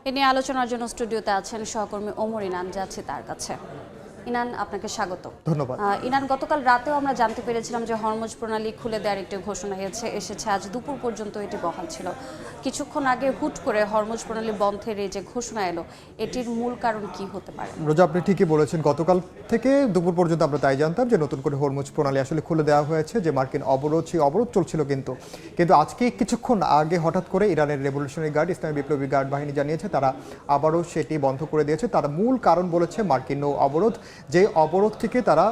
এ নিয়ে আলোচনার জন্য স্টুডিওতে আছেন সহকর্মী ওমর ইনান, যাচ্ছি তার কাছে। ইনান, আপনাকে স্বাগত। ধন্যবাদ। ইনান, গতকাল রাতেও আমরা জানতে পেরেছিলাম যে হরমুজ প্রণালী খুলে দেওয়ার একটি ঘোষণা এসেছে, আজ দুপুর পর্যন্ত এটি বহাল ছিল। কিছুক্ষণ আগে হুট করে হরমুজ প্রণালী বন্ধের এই যে ঘোষণা এলো, এটির মূল কারণ কি হতে পারে? রোজা, আপনি ঠিকই বলেছেন, গতকাল থেকে দুপুর পর্যন্ত আমরা তাই জানতাম যে নতুন করে হরমুজ প্রণালী আসলে খুলে দেওয়া হয়েছে, যে মার্কিন অবরোধ সেই অবরোধ চলছিল, কিন্তু আজকে কিছুক্ষণ আগে হঠাৎ করে ইরানের রেভলিউশনারি গার্ড, ইসলামী বিপ্লবী গার্ড বাহিনী জানিয়েছে তারা আবারও সেটি বন্ধ করে দিয়েছে। তারা মূল কারণ বলেছে মার্কিন নৌ অবরোধ, যে অবরোধ থেকে তারা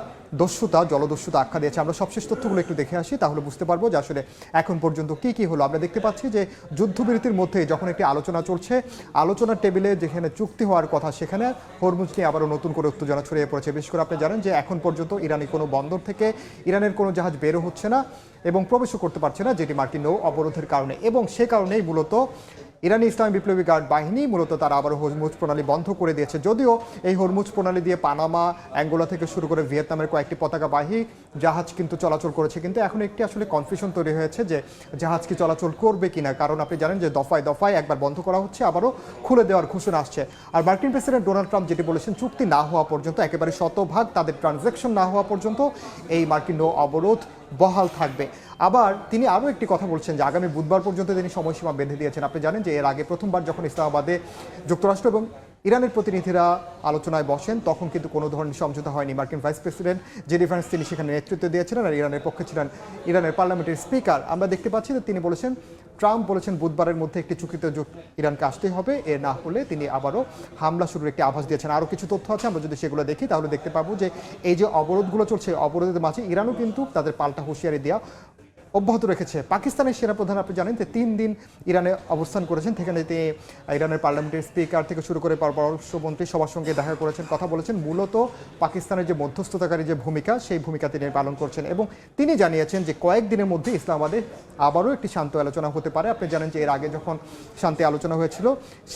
জলদস্যুতা আখ্যা দিয়েছে। আমরা সবশেষ তথ্যগুলো একটু দেখে আসি, তাহলে বুঝতে পারবো যে আসলে এখন পর্যন্ত কি হলো। আমরা দেখতে পাচ্ছি যে যুদ্ধবিরতির মধ্যে যখন একটি আলোচনা চলছে, আলোচনার টেবিলে যেখানে চুক্তি হওয়ার কথা, সেখানে হরমুজ নিয়ে আবারও নতুন করে উত্তেজনা ছড়িয়ে পড়েছে। বিশেষ করে আপনি জানেন যে এখন পর্যন্ত ইরানি কোনো বন্দর থেকে ইরানের কোনো জাহাজ বেরো হচ্ছে না এবং প্রবেশও করতে পারছে না, যেটি মার্কিন নৌ অবরোধের কারণে। এবং সে কারণেই মূলত ইরানি ইসলামী বিপ্লবী গার্ড বাহিনী মূলত তারা আবার হরমুজ প্রণালী বন্ধ করে দিয়েছে। যদিও এই হরমুজ প্রণালী দিয়ে পানামা, অ্যাঙ্গোলা থেকে শুরু করে ভিয়েতনামের কয়েকটি পতাকাবাহী জাহাজ কিন্তু চলাচল করেছে, কিন্তু এখন একটি আসলে কনফিউশন তৈরি হয়েছে যে জাহাজ কি চলাচল করবে কিনা। কারণ আপনি জানেন যে দফায় দফায় একবার বন্ধ করা হচ্ছে, আবারও খুলে দেওয়ার ঘোষণা আসছে। আর মার্কিন প্রেসিডেন্ট ডোনাল্ড ট্রাম্প যেটি বলেছেন, চুক্তি না হওয়া পর্যন্ত, একেবারে শতভাগ তাদের ট্রানজ্যাকশন না হওয়া পর্যন্ত এই মার্কিন নৌ অবরোধ বহাল থাকবে। আবার তিনি আরও একটি কথা বলছেন যে আগামী বুধবার পর্যন্ত তিনি সময়সীমা বেঁধে দিয়েছেন। আপনি জানেন যে এর আগে প্রথমবার যখন ইসলামাবাদে যুক্তরাষ্ট্র এবং ইরানের প্রতিনিধিরা আলোচনায় বসেন, তখন কিন্তু কোনো ধরনের সমঝোতা হয়নি। মার্কিন ভাইস প্রেসিডেন্ট জেডি ভ্যান্স তিনি সেখানে নেতৃত্ব দিয়েছিলেন, আর ইরানের পক্ষে ছিলেন ইরানের পার্লামেন্টের স্পিকার। আমরা দেখতে পাচ্ছি যে তিনি বলেছেন, ট্রাম্প বলেছেন বুধবারের মধ্যে একটি চুক্তিতে ইরানকে আসতেই হবে, এ না হলে তিনি আবারও হামলা শুরুর একটি আভাস দিয়েছেন। আরও কিছু তথ্য আছে, আমরা যদি সেগুলো দেখি তাহলে দেখতে পাবো যে এই যে অবরোধগুলো চলছে, অবরোধের মাঝে ইরানও কিন্তু তাদের পাল্টা হুঁশিয়ারি দেওয়া অব্যাহত রেখেছে। পাকিস্তানের সেনাপ্রধান, আপনি জানেন যে 3 দিন ইরানে অবস্থান করেছেন, সেখানে তিনি ইরানের পার্লামেন্টের স্পিকার থেকে শুরু করে পররাষ্ট্রমন্ত্রী সবার সঙ্গে দেখা করেছেন, কথা বলেছেন। মূলত পাকিস্তানের যে মধ্যস্থতাকারী যে ভূমিকা, সেই ভূমিকা তিনি পালন করছেন এবং তিনি জানিয়েছেন যে কয়েকদিনের মধ্যে ইসলামাবাদে আবারও একটি শান্ত আলোচনা হতে পারে। আপনি জানেন যে এর আগে যখন শান্তি আলোচনা হয়েছিল,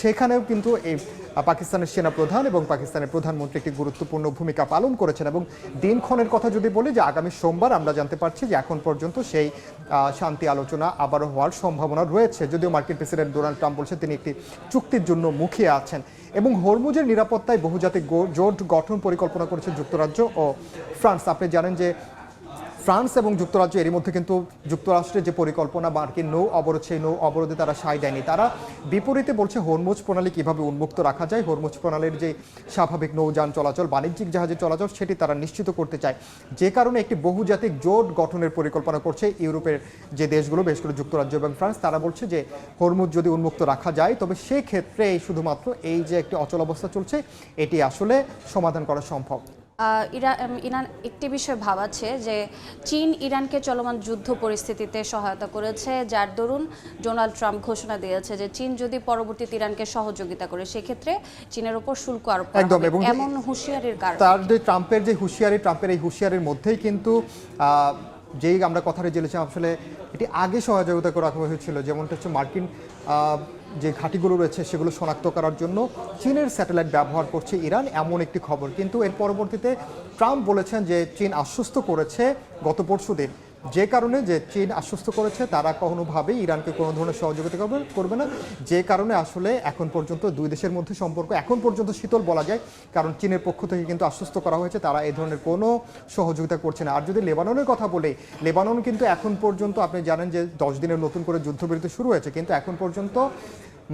সেখানেও কিন্তু এই পাকিস্তানের সেনাপ্রধান এবং পাকিস্তানের প্রধানমন্ত্রী একটি গুরুত্বপূর্ণ ভূমিকা পালন করেছেন। এবং দিনক্ষণের কথা যদি বলি, যে আগামী সোমবার আমরা জানতে পারছি যে এখন পর্যন্ত সেই শান্তি আলোচনা আবারও হওয়ার সম্ভাবনা রয়েছে। যদিও মার্কিন প্রেসিডেন্ট ডোনাল্ড ট্রাম্প বলছেন তিনি একটি চুক্তির জন্য মুখিয়ে আছেন। এবং হরমুজের নিরাপত্তায় বহুজাতিক জোট গঠন পরিকল্পনা করেছে যুক্তরাজ্য ও ফ্রান্স। আপনি জানেন যে ফ্রান্স এবং যুক্তরাজ্য এরই মধ্যে কিন্তু যুক্তরাষ্ট্রের যে পরিকল্পনা মার্কিন নৌ অবরোধ, সেই নৌ অবরোধে তারা সায় দেয়নি। তারা বিপরীতে বলছে হরমুজ প্রণালী কিভাবে উন্মুক্ত রাখা যায়, হরমুজ প্রণালীর যে স্বাভাবিক নৌযান চলাচল, বাণিজ্যিক জাহাজের চলাচল, সেটি তারা নিশ্চিত করতে চায়। যে কারণে একটি বহুজাতিক জোট গঠনের পরিকল্পনা করছে ইউরোপের যে দেশগুলো, বিশেষ করে যুক্তরাজ্য এবং ফ্রান্স। তারা বলছে যে হরমুজ যদি উন্মুক্ত রাখা যায়, তবে সেক্ষেত্রে শুধুমাত্র এই যে একটি অচল অবস্থা চলছে, এটি আসলে সমাধান করা সম্ভব। ইরান একটি বিষয় ভাবাচ্ছে যে চীন ইরানকে চলমান যুদ্ধ পরিস্থিতিতে সহায়তা করেছে, যার দরুন ডোনাল্ড ট্রাম্প ঘোষণা দিয়েছে যে চীন যদি পরবর্তীতে ইরানকে সহযোগিতা করে, সেক্ষেত্রে চীনের উপর শুল্ক আরোপ করা হবে। এবং এমন হুঁশিয়ারির কারণে তার যে ট্রাম্পের এই হুঁশিয়ারির মধ্যেই কিন্তু যেই আমরা কথাটা জেনেছিলাম, আসলে এটি আগে সহযোগিতা করা হয়েছিল। যেমনটা হচ্ছে মার্কিন যে ঘাঁটিগুলো রয়েছে সেগুলো শনাক্ত করার জন্য চীনের স্যাটেলাইট ব্যবহার করছে ইরান, এমন একটি খবর। কিন্তু এর পরবর্তীতে ট্রাম্প বলেছেন যে চীন আশ্বস্ত করেছে গত পরশুদিন, যে কারণে যে চীন আশ্বস্ত করেছে তারা কোনোভাবেই ইরানকে কোনো ধরনের সহযোগিতা করবে না। যে কারণে আসলে এখন পর্যন্ত দুই দেশের মধ্যে সম্পর্ক এখন পর্যন্ত শীতল বলা যায়, কারণ চীনের পক্ষ থেকে কিন্তু আশ্বস্ত করা হয়েছে তারা এই ধরনের কোনো সহযোগিতা করছে না। আর যদি লেবাননের কথা বলি, লেবানন কিন্তু এখন পর্যন্ত আপনি জানেন যে 10 দিনের নতুন করে যুদ্ধবিরতি শুরু হয়েছে, কিন্তু এখন পর্যন্ত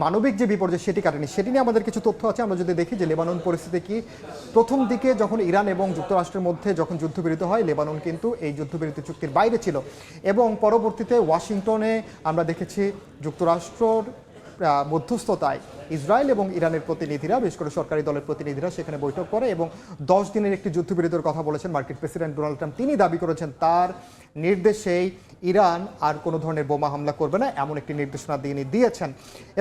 মানবিক যে বিপর্যয় সেটি কাটেনি। সেটি নিয়ে আমাদের কিছু তথ্য আছে। আমরা যদি দেখি যে লেবানন পরিস্থিতি কি, প্রথম দিকে যখন ইরান এবং যুক্তরাষ্ট্রের মধ্যে যখন যুদ্ধবিরতি হয়, লেবানন কিন্তু এই যুদ্ধবিরতি চুক্তির বাইরে ছিল এবং পরবর্তীতে ওয়াশিংটনে আমরা দেখেছি যুক্তরাষ্ট্রর মধ্যস্থতায় ইসরায়েল এবং ইরানের প্রতিনিধিরা, বিশেষ করে সরকারি দলের প্রতিনিধিরা সেখানে বৈঠক করে এবং 10 দিনের একটি যুদ্ধবিরতির কথা বলেছেন মার্কিন প্রেসিডেন্ট ডোনাল্ড ট্রাম্প। তিনি দাবি করেছেন তার নির্দেশেই ইরান আর কোনো ধরনের বোমা হামলা করবে না, এমন একটি নির্দেশনা তিনি দিয়েছেন।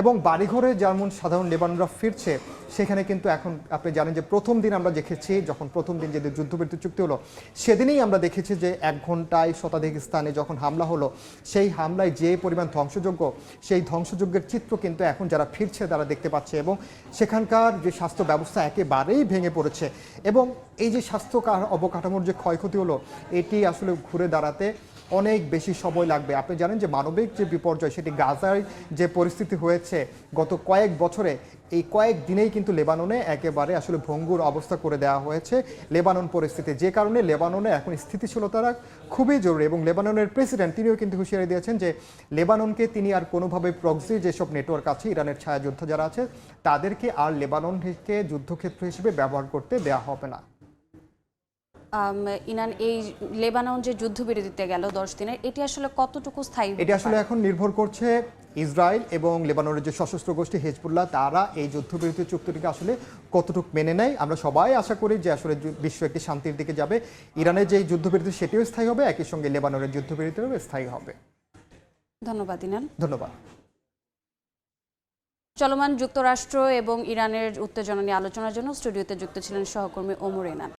এবং বাড়িঘরে যেমন সাধারণ লেবাননরা ফিরছে, সেখানে কিন্তু এখন আপনি জানেন যে প্রথম দিন আমরা দেখেছি, যখন প্রথম দিন যেদিন যুদ্ধবিরতি চুক্তি হলো, সেদিনেই আমরা দেখেছি যে 1 ঘন্টায় শতাধিক স্থানে যখন হামলা হলো, সেই হামলায় যে পরিমাণ ধ্বংসযোগ্য, সেই ধ্বংসযজ্ঞের চিত্র কিন্তু এখন যারা ফিরছে তারা দেখতে পাচ্ছে এবং সেখানকার যে স্বাস্থ্য ব্যবস্থা একেবারেই ভেঙে পড়েছে। এবং এই যে স্বাস্থ্য অবকাঠামোর যে ক্ষয়ক্ষতি হলো, এটি আসলে ঘুরে দাঁড়াতে অনেক বেশি সময় লাগবে। আপনি জানেন যে মানবিক যে বিপর্যয়, সেটি গাজায় যে পরিস্থিতি হয়েছে গত কয়েক বছরে, এই কয়েক দিনেই কিন্তু লেবাননে একেবারে আসলে ভঙ্গুর অবস্থা করে দেওয়া হয়েছে লেবানন পরিস্থিতি, যে কারণে লেবাননে এখন স্থিতিশীলতা খুবই জরুরি। এবং লেবাননের প্রেসিডেন্ট তিনিও কিন্তু হুঁশিয়ারি দিয়েছেন যে লেবাননকে তিনি আর কোনোভাবে প্রক্সি যেসব নেটওয়ার্ক আছে ইরানের ছায়া যোদ্ধা যারা আছে তাদেরকে আর লেবাননকে যুদ্ধক্ষেত্র হিসেবে ব্যবহার করতে দেওয়া হবে না। ইনান এই লেবানন যে যুদ্ধবিরতিতে গেল 10 দিনের, এটি আসলে কতটুকু স্থায়ী? এটি আসলে এখন নির্ভর করছে ইসরায়েল এবং লেবাননের যে সশস্ত্র গোষ্ঠী হিজবুল্লাহ তারা এই যুদ্ধবিরতি চুক্তিটিকে আসলে কতটুকু মেনে নেয়। আমরা সবাই আশা করি যে আসলে বিশ্ব একটি শান্তির দিকে যাবে। ইরানের যে যুদ্ধবিরতি সেটিও স্থায়ী হবে, একই সঙ্গে লেবাননের যুদ্ধবিরতিও স্থায়ী হবে। ধন্যবাদ ইনান। ধন্যবাদ। চলমান যুক্তরাষ্ট্র এবং ইরানের উত্তেজনা নিয়ে আলোচনার জন্য স্টুডিওতে যুক্ত ছিলেন সহকর্মী ওমর ইনান।